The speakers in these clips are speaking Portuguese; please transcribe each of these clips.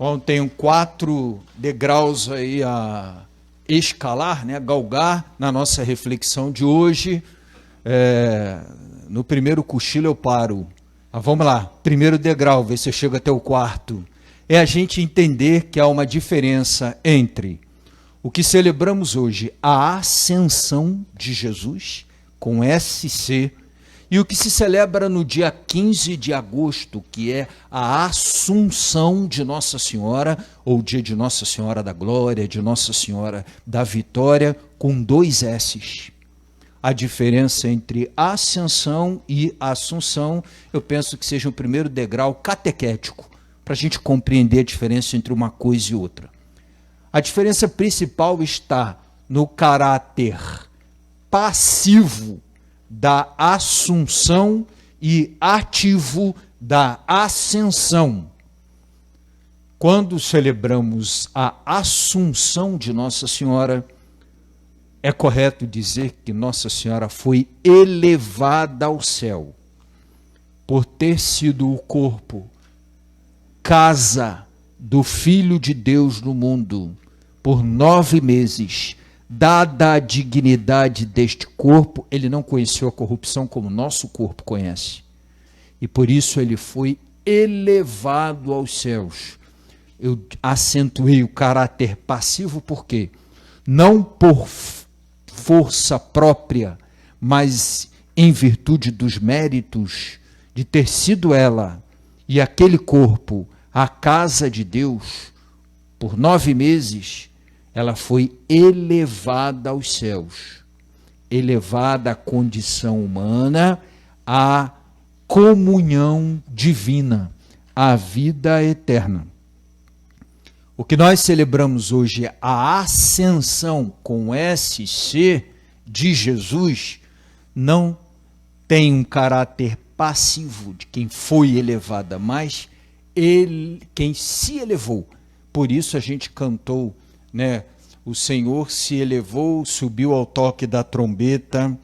Bom, tenho 4 degraus aí a escalar, né, a galgar na nossa reflexão de hoje. No primeiro cochilo eu paro. Mas vamos lá, primeiro degrau, ver se eu chego até o 4º. É a gente entender que há uma diferença entre o que celebramos hoje, a ascensão de Jesus, com SC, e o que se celebra no dia 15 de agosto, que é a Assunção de Nossa Senhora, ou dia de Nossa Senhora da Glória, de Nossa Senhora da Vitória, com 2 S's. A diferença entre Ascensão e Assunção, eu penso que seja o primeiro degrau catequético, para a gente compreender a diferença entre uma coisa e outra. A diferença principal está no caráter passivo da Assunção e ativo da Ascensão. Quando celebramos a Assunção de Nossa Senhora, é correto dizer que Nossa Senhora foi elevada ao céu, por ter sido o corpo, casa do Filho de Deus no mundo, por 9 meses, dada a dignidade deste corpo, ele não conheceu a corrupção como nosso corpo conhece. E por isso ele foi elevado aos céus. Eu acentuei o caráter passivo porque não por força própria, mas em virtude dos méritos de ter sido ela e aquele corpo a casa de Deus por 9 meses, ela foi elevada aos céus, elevada à condição humana, à comunhão divina, à vida eterna. O que nós celebramos hoje é a ascensão com SC de Jesus, não tem um caráter passivo de quem foi elevada, mas quem se elevou. Por isso a gente cantou, né? O Senhor se elevou, subiu ao toque da trombeta,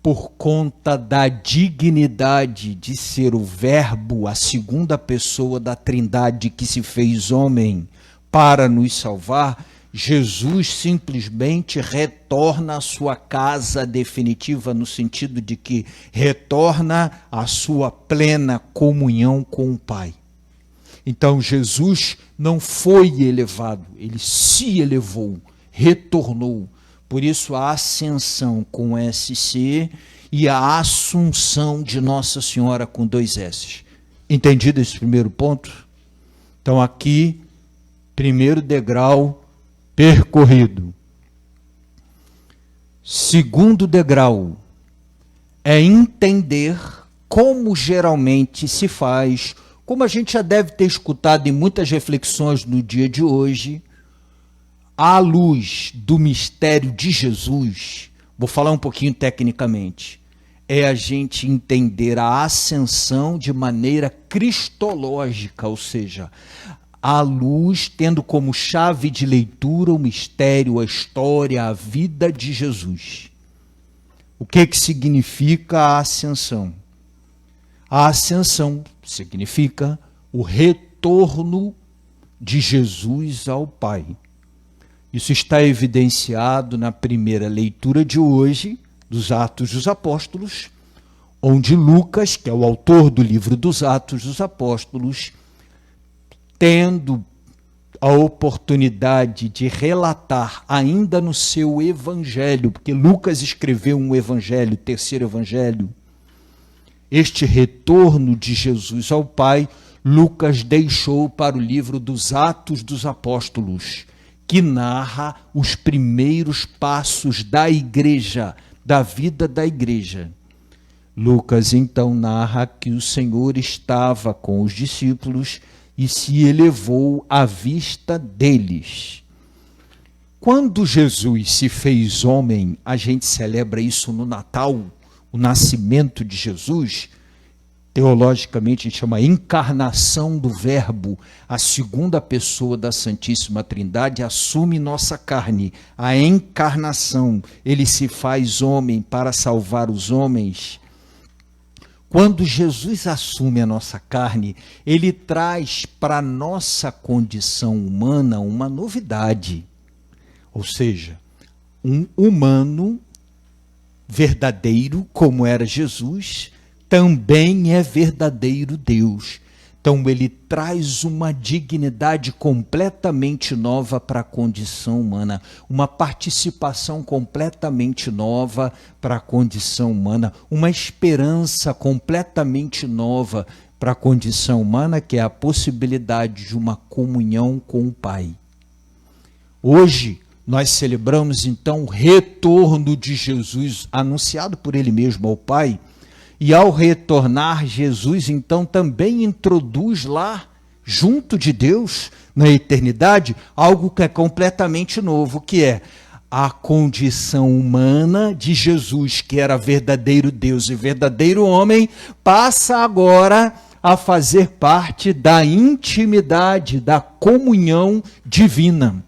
por conta da dignidade de ser o Verbo, a segunda pessoa da Trindade que se fez homem para nos salvar. Jesus simplesmente retorna à sua casa definitiva, no sentido de que retorna à sua plena comunhão com o Pai. Então Jesus não foi elevado, ele se elevou, retornou. Por isso a ascensão com SC e a assunção de Nossa Senhora com 2 S's. Entendido esse primeiro ponto? Então aqui, primeiro degrau percorrido. Segundo degrau é entender como geralmente se faz, como a gente já deve ter escutado em muitas reflexões no dia de hoje, à luz do mistério de Jesus, vou falar um pouquinho tecnicamente, é a gente entender a ascensão de maneira cristológica, ou seja, à luz, tendo como chave de leitura o mistério, a história, a vida de Jesus. O que significa a ascensão? A ascensão significa o retorno de Jesus ao Pai. Isso está evidenciado na primeira leitura de hoje, dos Atos dos Apóstolos, onde Lucas, que é o autor do livro dos Atos dos Apóstolos, tendo a oportunidade de relatar ainda no seu evangelho, porque Lucas escreveu um evangelho, o terceiro evangelho, este retorno de Jesus ao Pai, Lucas deixou para o livro dos Atos dos Apóstolos, que narra os primeiros passos da igreja, da vida da igreja. Lucas então narra que o Senhor estava com os discípulos e se elevou à vista deles. Quando Jesus se fez homem, a gente celebra isso no Natal, o nascimento de Jesus. Teologicamente a gente chama encarnação do Verbo, a segunda pessoa da Santíssima Trindade assume nossa carne, a encarnação, ele se faz homem para salvar os homens. Quando Jesus assume a nossa carne, ele traz para a nossa condição humana uma novidade. Ou seja, um humano verdadeiro, como era Jesus, também é verdadeiro Deus. Então ele traz uma dignidade completamente nova para a condição humana, uma participação completamente nova para a condição humana, uma esperança completamente nova para a condição humana, que é a possibilidade de uma comunhão com o Pai. Hoje nós celebramos então o retorno de Jesus, anunciado por ele mesmo ao Pai. E ao retornar, Jesus então também introduz lá, junto de Deus, na eternidade, algo que é completamente novo, que é a condição humana de Jesus, que era verdadeiro Deus e verdadeiro homem, passa agora a fazer parte da intimidade, da comunhão divina.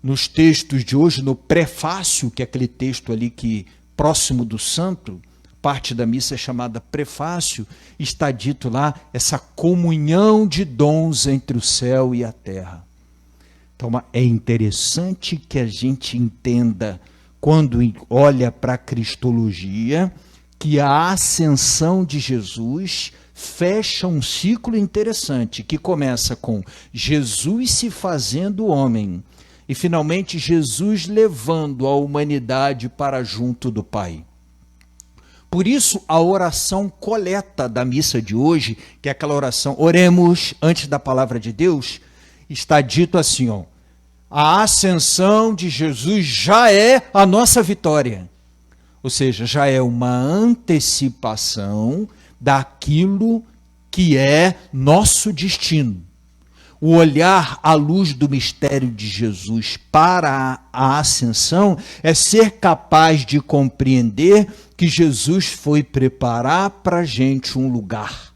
Nos textos de hoje, no prefácio, que é aquele texto ali que próximo do santo, parte da missa é chamada prefácio, está dito lá essa comunhão de dons entre o céu e a terra. Então é interessante que a gente entenda, quando olha para a cristologia, que a ascensão de Jesus fecha um ciclo interessante, que começa com Jesus se fazendo homem, e finalmente Jesus levando a humanidade para junto do Pai. Por isso, a oração coleta da missa de hoje, que é aquela oração, oremos antes da palavra de Deus, está dito assim, ó, a ascensão de Jesus já é a nossa vitória. Ou seja, já é uma antecipação daquilo que é nosso destino. O olhar à luz do mistério de Jesus para a ascensão é ser capaz de compreender que Jesus foi preparar para a gente um lugar,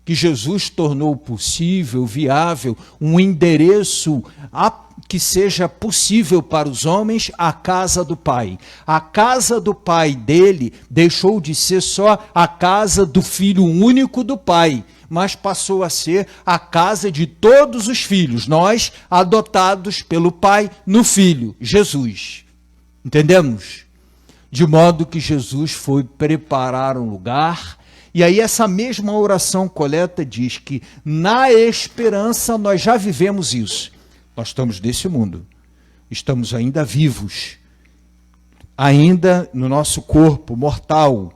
que Jesus tornou possível, viável, um endereço que seja possível para os homens, a casa do Pai. A casa do Pai dele deixou de ser só a casa do Filho único do Pai, mas passou a ser a casa de todos os filhos, nós adotados pelo Pai no Filho, Jesus. Entendemos? De modo que Jesus foi preparar um lugar, e aí essa mesma oração coleta diz que na esperança nós já vivemos isso. Nós estamos nesse mundo, estamos ainda vivos, ainda no nosso corpo mortal,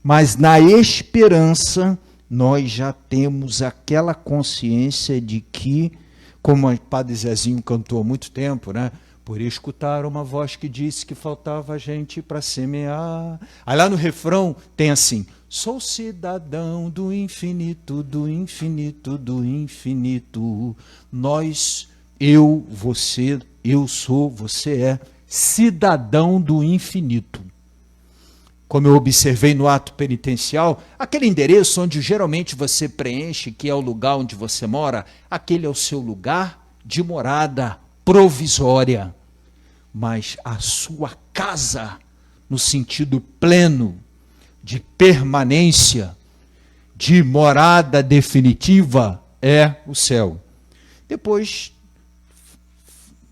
mas na esperança nós já temos aquela consciência de que, como o Padre Zezinho cantou há muito tempo, né? Por escutar uma voz que disse que faltava gente para semear. Aí lá no refrão tem assim, sou cidadão do infinito, do infinito, do infinito. Nós, eu, você, eu sou, você é cidadão do infinito. Como eu observei no ato penitencial, aquele endereço onde geralmente você preenche, que é o lugar onde você mora, aquele é o seu lugar de morada provisória. Mas a sua casa, no sentido pleno de permanência, de morada definitiva, é o céu. Depois,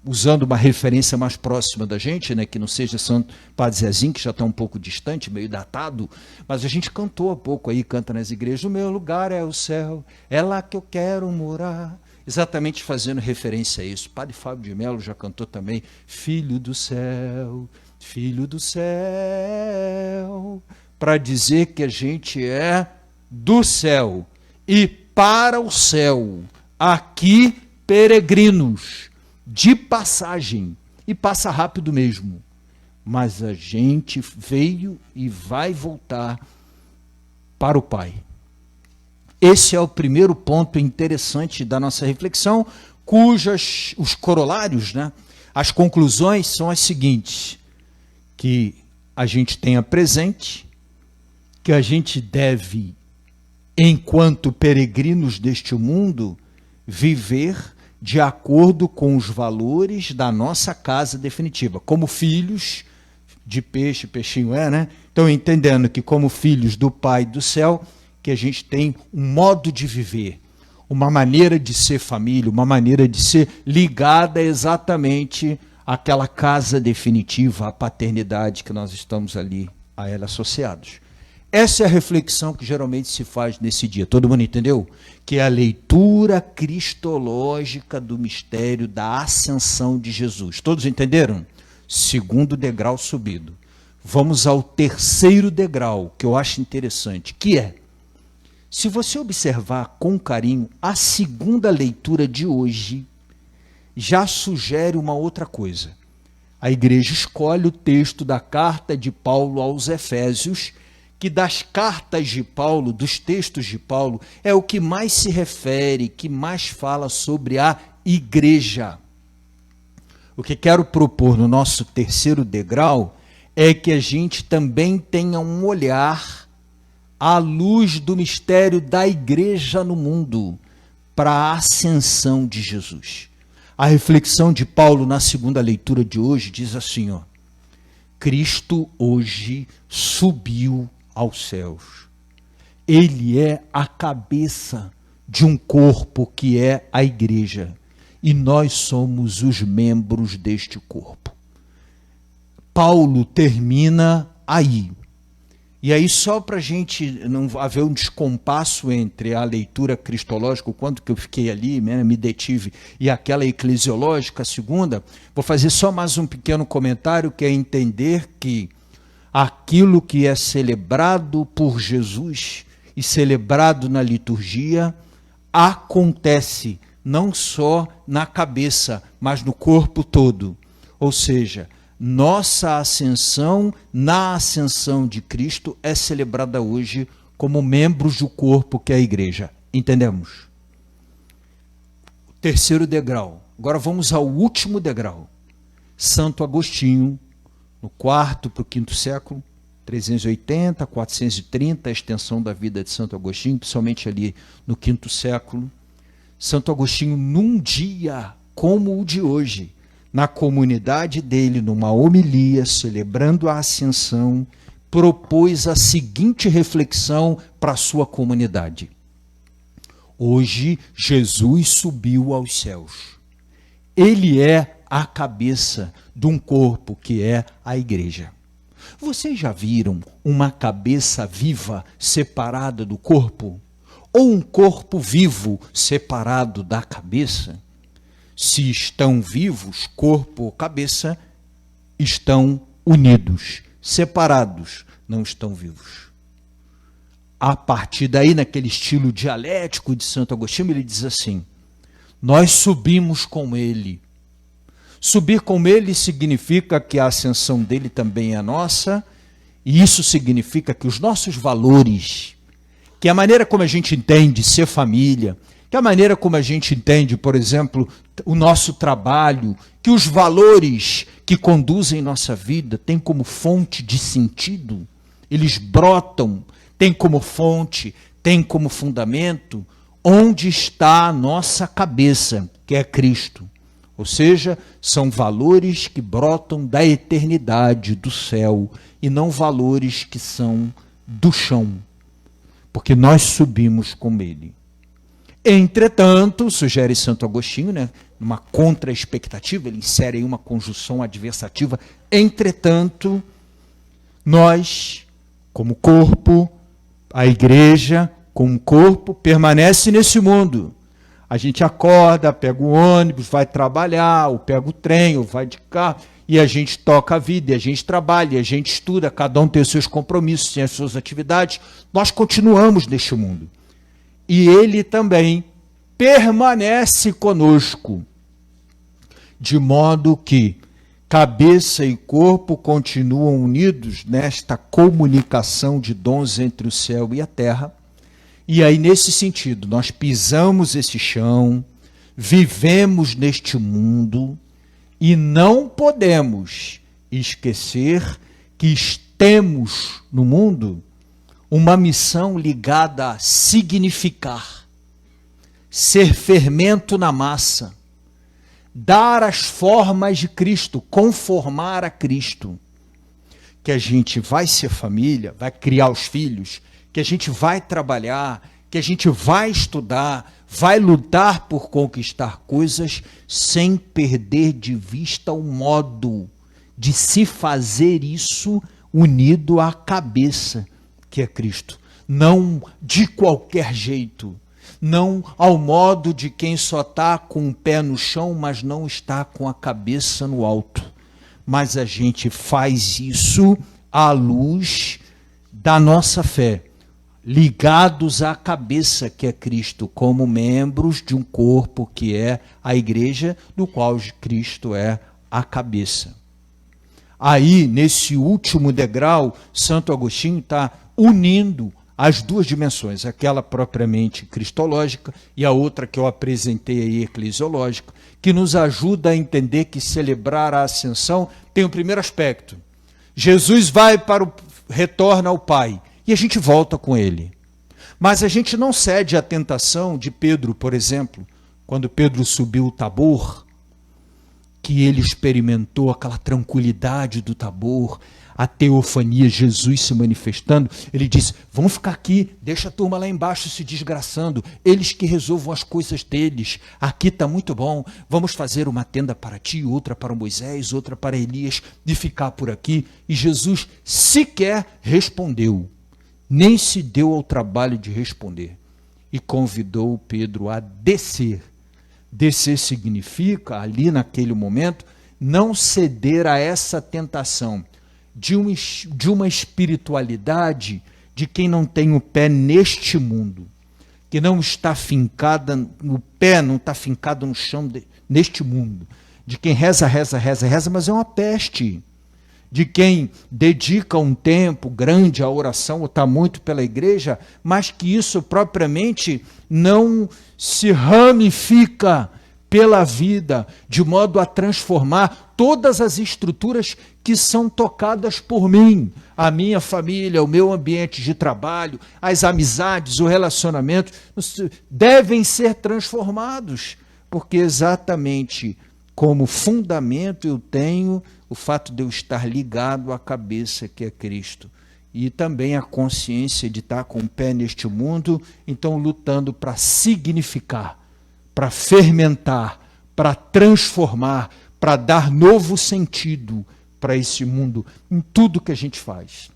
usando uma referência mais próxima da gente, né, que não seja Santo Padre Zezinho, que já está um pouco distante, meio datado, mas a gente cantou há pouco aí, canta nas igrejas, o meu lugar é o céu, é lá que eu quero morar, exatamente fazendo referência a isso. Padre Fábio de Mello já cantou também, filho do céu, para dizer que a gente é do céu e para o céu, aqui peregrinos, de passagem, e passa rápido mesmo, mas a gente veio e vai voltar para o Pai. Esse é o primeiro ponto interessante da nossa reflexão, cujas os corolários, né, as conclusões são as seguintes, que a gente tenha presente, que a gente deve, enquanto peregrinos deste mundo, viver de acordo com os valores da nossa casa definitiva. Como filhos de peixe, peixinho é, né? Então, entendendo que como filhos do Pai do céu, que a gente tem um modo de viver, uma maneira de ser família, uma maneira de ser ligada exatamente àquela casa definitiva, à paternidade que nós estamos ali a ela associados. Essa é a reflexão que geralmente se faz nesse dia. Todo mundo entendeu? Que é a leitura cristológica do mistério da ascensão de Jesus. Todos entenderam? Segundo degrau subido. Vamos ao terceiro degrau, que eu acho interessante, que é, se você observar com carinho, a segunda leitura de hoje já sugere uma outra coisa. A igreja escolhe o texto da carta de Paulo aos Efésios, que das cartas de Paulo, dos textos de Paulo, é o que mais se refere, que mais fala sobre a igreja. O que quero propor no nosso terceiro degrau é que a gente também tenha um olhar à luz do mistério da igreja no mundo, para a ascensão de Jesus. A reflexão de Paulo na segunda leitura de hoje diz assim, ó, Cristo hoje subiu aos céus. Ele é a cabeça de um corpo que é a igreja, e nós somos os membros deste corpo. Paulo termina aí. E aí, só para a gente não haver um descompasso entre a leitura cristológica, o quanto que eu fiquei ali, me detive, e aquela eclesiológica, a segunda, vou fazer só mais um pequeno comentário, que é entender que aquilo que é celebrado por Jesus e celebrado na liturgia acontece não só na cabeça, mas no corpo todo. Ou seja, nossa ascensão, na ascensão de Cristo, é celebrada hoje como membros do corpo que é a igreja. Entendemos? O terceiro degrau. Agora vamos ao último degrau. Santo Agostinho, no quarto para o quinto século, 380, 430, a extensão da vida de Santo Agostinho, principalmente ali no quinto século. Santo Agostinho, num dia como o de hoje, na comunidade dele, numa homilia, celebrando a ascensão, propôs a seguinte reflexão para a sua comunidade. Hoje, Jesus subiu aos céus. Ele é a cabeça de um corpo que é a igreja. Vocês já viram uma cabeça viva separada do corpo? Ou um corpo vivo separado da cabeça? Se estão vivos, corpo ou cabeça, estão unidos. Separados, não estão vivos. A partir daí, naquele estilo dialético de Santo Agostinho, ele diz assim, nós subimos com ele. Subir com ele significa que a ascensão dele também é nossa, e isso significa que os nossos valores, que a maneira como a gente entende ser família, que a maneira como a gente entende, por exemplo, o nosso trabalho, que os valores que conduzem nossa vida têm como fonte de sentido, eles brotam, têm como fonte, têm como fundamento, onde está a nossa cabeça, que é Cristo. Ou seja, são valores que brotam da eternidade, do céu, e não valores que são do chão, porque nós subimos com ele. Entretanto, sugere Santo Agostinho, numa contra-expectativa, ele insere aí uma conjunção adversativa, entretanto, nós, como corpo, a igreja, como corpo, permanece nesse mundo. A gente acorda, pega o ônibus, vai trabalhar, ou pega o trem, ou vai de carro, e a gente toca a vida, e a gente trabalha, e a gente estuda, cada um tem os seus compromissos, tem as suas atividades, nós continuamos neste mundo. E ele também permanece conosco, de modo que cabeça e corpo continuam unidos nesta comunicação de dons entre o céu e a terra. E aí, nesse sentido, nós pisamos esse chão, vivemos neste mundo e não podemos esquecer que temos no mundo uma missão ligada a significar, ser fermento na massa, dar as formas de Cristo, conformar a Cristo. que a gente vai ser família, vai criar os filhos, que a gente vai trabalhar, que a gente vai estudar, vai lutar por conquistar coisas sem perder de vista o modo de se fazer isso unido à cabeça, que é Cristo. Não de qualquer jeito, não ao modo de quem só está com o pé no chão, mas não está com a cabeça no alto. Mas a gente faz isso à luz da nossa fé, ligados à cabeça que é Cristo, como membros de um corpo que é a igreja, do qual Cristo é a cabeça. Aí, nesse último degrau, Santo Agostinho está unindo as duas dimensões, aquela propriamente cristológica e a outra que eu apresentei aí, eclesiológica, que nos ajuda a entender que celebrar a ascensão tem o primeiro aspecto. Jesus retorna ao Pai e a gente volta com ele. Mas a gente não cede à tentação de Pedro, por exemplo, quando Pedro subiu o Tabor, que ele experimentou aquela tranquilidade do Tabor, a teofania, Jesus se manifestando, ele disse, vamos ficar aqui, deixa a turma lá embaixo se desgraçando, eles que resolvam as coisas deles, aqui está muito bom, vamos fazer uma tenda para ti, outra para Moisés, outra para Elias, de ficar por aqui. E Jesus sequer respondeu, nem se deu ao trabalho de responder, e convidou Pedro a descer. Descer significa, ali naquele momento, não ceder a essa tentação de uma espiritualidade de quem não tem o pé neste mundo, que não está fincada, o pé não está fincado no chão neste mundo, de quem reza, mas é uma peste, de quem dedica um tempo grande à oração ou está muito pela igreja, mas que isso propriamente não se ramifica pela vida, de modo a transformar todas as estruturas que são tocadas por mim, a minha família, o meu ambiente de trabalho, as amizades, o relacionamento, devem ser transformados, porque exatamente como fundamento eu tenho o fato de eu estar ligado à cabeça que é Cristo, e também a consciência de estar com o pé neste mundo, então lutando para significar, para fermentar, para transformar, para dar novo sentido para esse mundo, em tudo que a gente faz.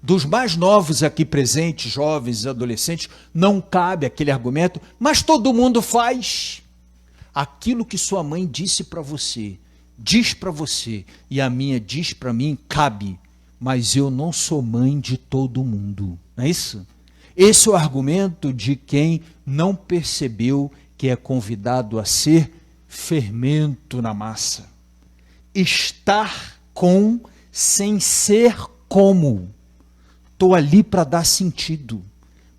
Dos mais novos aqui presentes, jovens, adolescentes, não cabe aquele argumento, mas todo mundo faz. Aquilo que sua mãe disse para você, diz para você, e a minha diz para mim, cabe, mas eu não sou mãe de todo mundo, não é isso? Esse é o argumento de quem não percebeu que é convidado a ser fermento na massa. Estar com, sem ser como. Estou ali para dar sentido,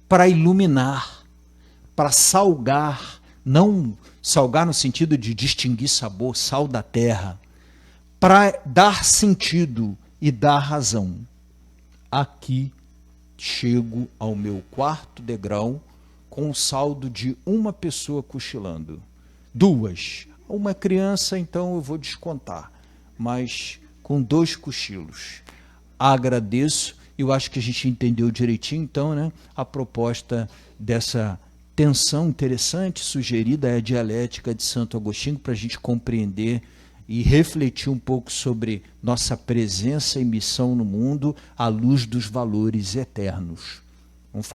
para iluminar, para salgar, não salgar no sentido de distinguir sabor, sal da terra, para dar sentido e dar razão. Aqui chego ao meu quarto degrau com o saldo de uma pessoa cochilando. Duas. Uma criança, então eu vou descontar, mas com 2 cochilos. Agradeço, eu acho que a gente entendeu direitinho, então, né, a proposta dessa tensão interessante, sugerida é a dialética de Santo Agostinho, para a gente compreender e refletir um pouco sobre nossa presença e missão no mundo à luz dos valores eternos.